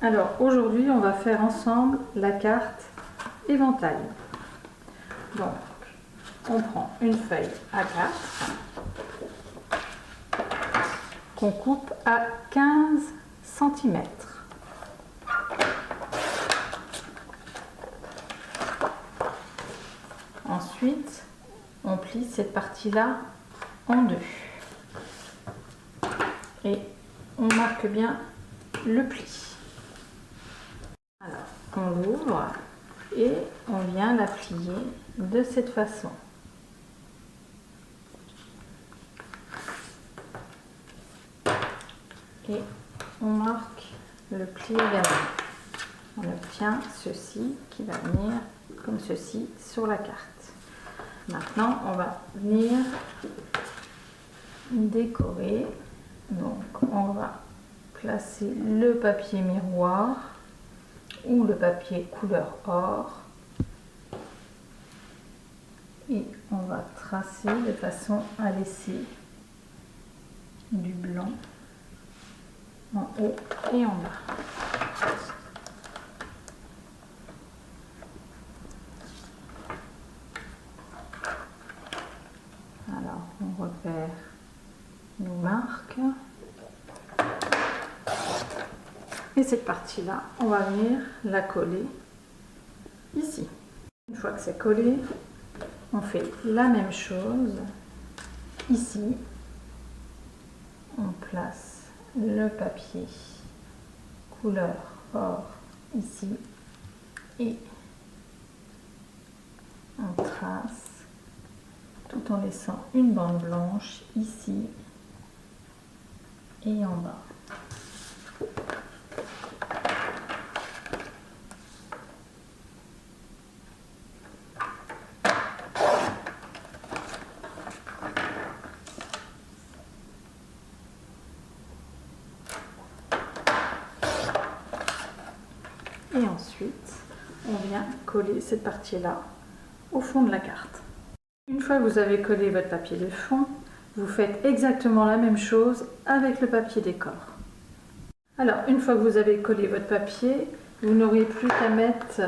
Alors aujourd'hui on va faire ensemble la carte éventail. Donc on prend une feuille A4 qu'on coupe à 15 cm. Ensuite on plie cette partie-là en deux et on marque bien le pli. Alors, on l'ouvre et on vient la plier de cette façon. Et on marque le pli également. On obtient ceci qui va venir comme ceci sur la carte. Maintenant, on va venir décorer. Donc, on va placer le papier miroir ou le papier couleur or et on va tracer de façon à laisser du blanc en haut et en bas. Alors on repère nos marques et cette partie là on va venir la coller ici. Une fois que c'est collé, on fait la même chose ici. On place le papier couleur or ici et on trace tout en laissant une bande blanche ici et en bas. Et ensuite, on vient coller cette partie-là au fond de la carte. Une fois que vous avez collé votre papier de fond, vous faites exactement la même chose avec le papier décor. Alors, une fois que vous avez collé votre papier, vous n'aurez plus qu'à mettre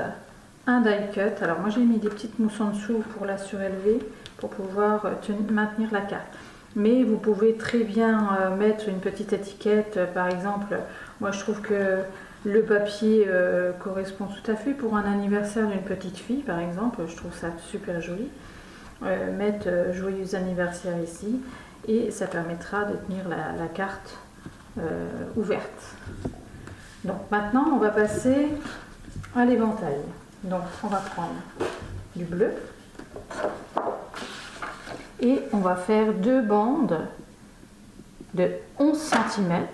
un die cut. Alors moi j'ai mis des petites mousses en dessous pour la surélever, pour pouvoir maintenir la carte. Mais vous pouvez très bien mettre une petite étiquette, par exemple, moi je trouve que le papier correspond tout à fait pour un anniversaire d'une petite fille, par exemple, je trouve ça super joli. Mettre joyeux anniversaire ici et ça permettra de tenir la carte ouverte. Donc maintenant on va passer à l'éventail. Donc on va prendre du bleu et on va faire deux bandes de 11 cm.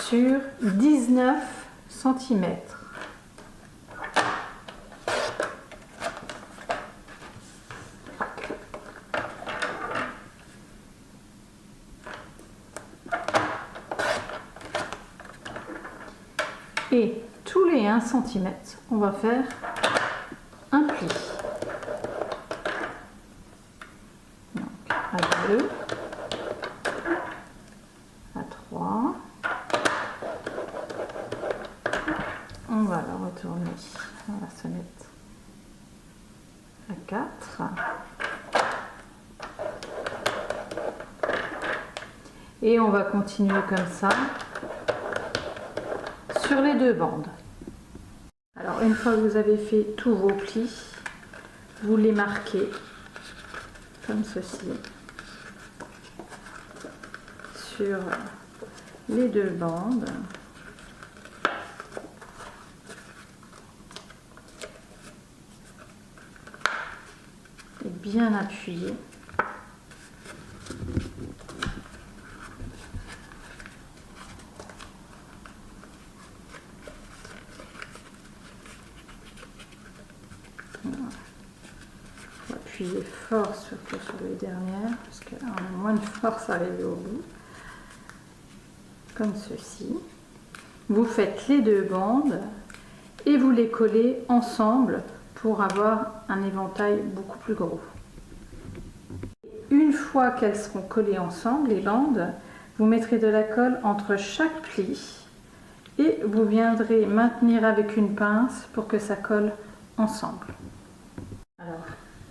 Sur 19 cm. Et tous les 1 cm, on va faire un pli. Donc, à 2, à 3. On va la retourner dans la sonnette à 4. Et on va continuer comme ça sur les deux bandes. Alors une fois que vous avez fait tous vos plis, vous les marquez comme ceci sur les deux bandes. Et bien appuyé. Appuyer fort surtout sur les dernières parce qu'on a moins de force à arriver au bout, comme ceci. Vous faites les deux bandes et vous les collez ensemble pour avoir un éventail beaucoup plus gros. Une fois qu'elles seront collées ensemble, les bandes, vous mettrez de la colle entre chaque pli et vous viendrez maintenir avec une pince pour que ça colle ensemble. Alors,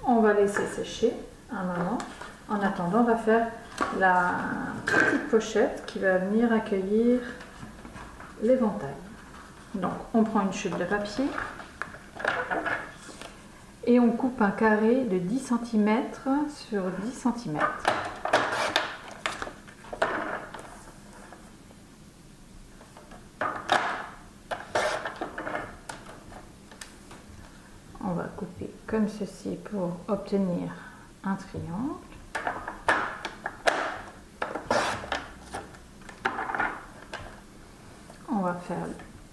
on va laisser sécher un moment. En attendant, on va faire la petite pochette qui va venir accueillir l'éventail. Donc, on prend une chute de papier et on coupe un carré de 10 cm sur 10 cm. On va couper comme ceci pour obtenir un triangle. On va faire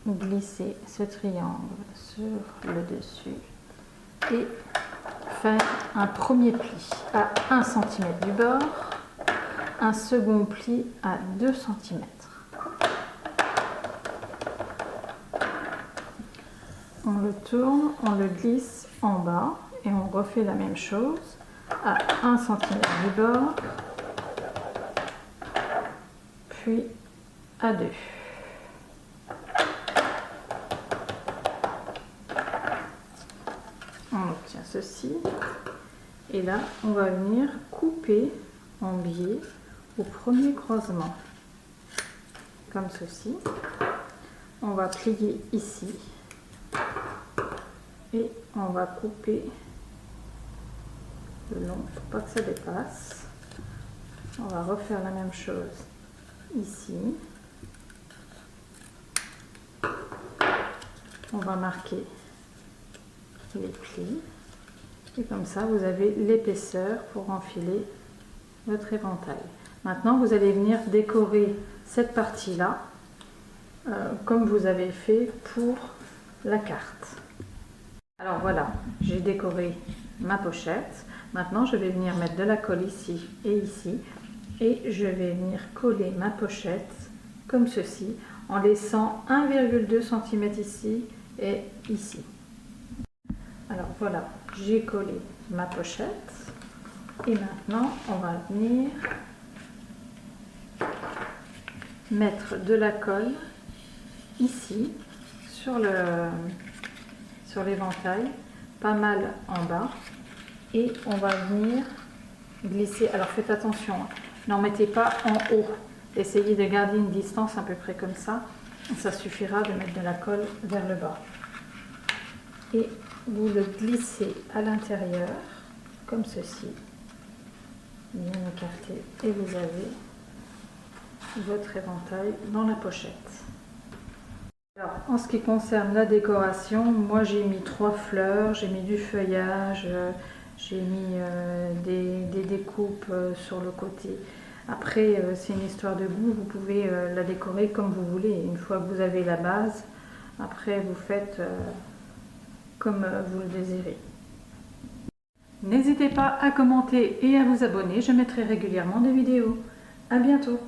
glisser ce triangle sur le dessus et faire un premier pli à 1 cm du bord, un second pli à 2 cm. On le tourne, on le glisse en bas et on refait la même chose à 1 cm du bord, puis à 2. On obtient ceci et là on va venir couper en biais au premier croisement comme ceci. On va plier ici et on va couper le long pour pas que ça dépasse. On va refaire la même chose ici. On va marquer les plis et comme ça vous avez l'épaisseur pour enfiler votre éventail. Maintenant vous allez venir décorer cette partie là comme vous avez fait pour la carte. Alors voilà, j'ai décoré ma pochette. Maintenant je vais venir mettre de la colle ici et je vais venir coller ma pochette comme ceci en laissant 1,2 cm ici et ici. Alors voilà, j'ai collé ma pochette et maintenant on va venir mettre de la colle ici sur l'éventail, pas mal en bas, et on va venir glisser. Alors faites attention, n'en mettez pas en haut, essayez de garder une distance à peu près comme ça suffira de mettre de la colle vers le bas. Et vous le glissez à l'intérieur, comme ceci, bien écarté, et vous avez votre éventail dans la pochette. Alors, en ce qui concerne la décoration, moi j'ai mis 3 fleurs, j'ai mis du feuillage, j'ai mis des découpes sur le côté. Après, c'est une histoire de goût, vous pouvez la décorer comme vous voulez. Une fois que vous avez la base, après vous faites comme vous le désirez. N'hésitez pas à commenter et à vous abonner, je mettrai régulièrement des vidéos. À bientôt!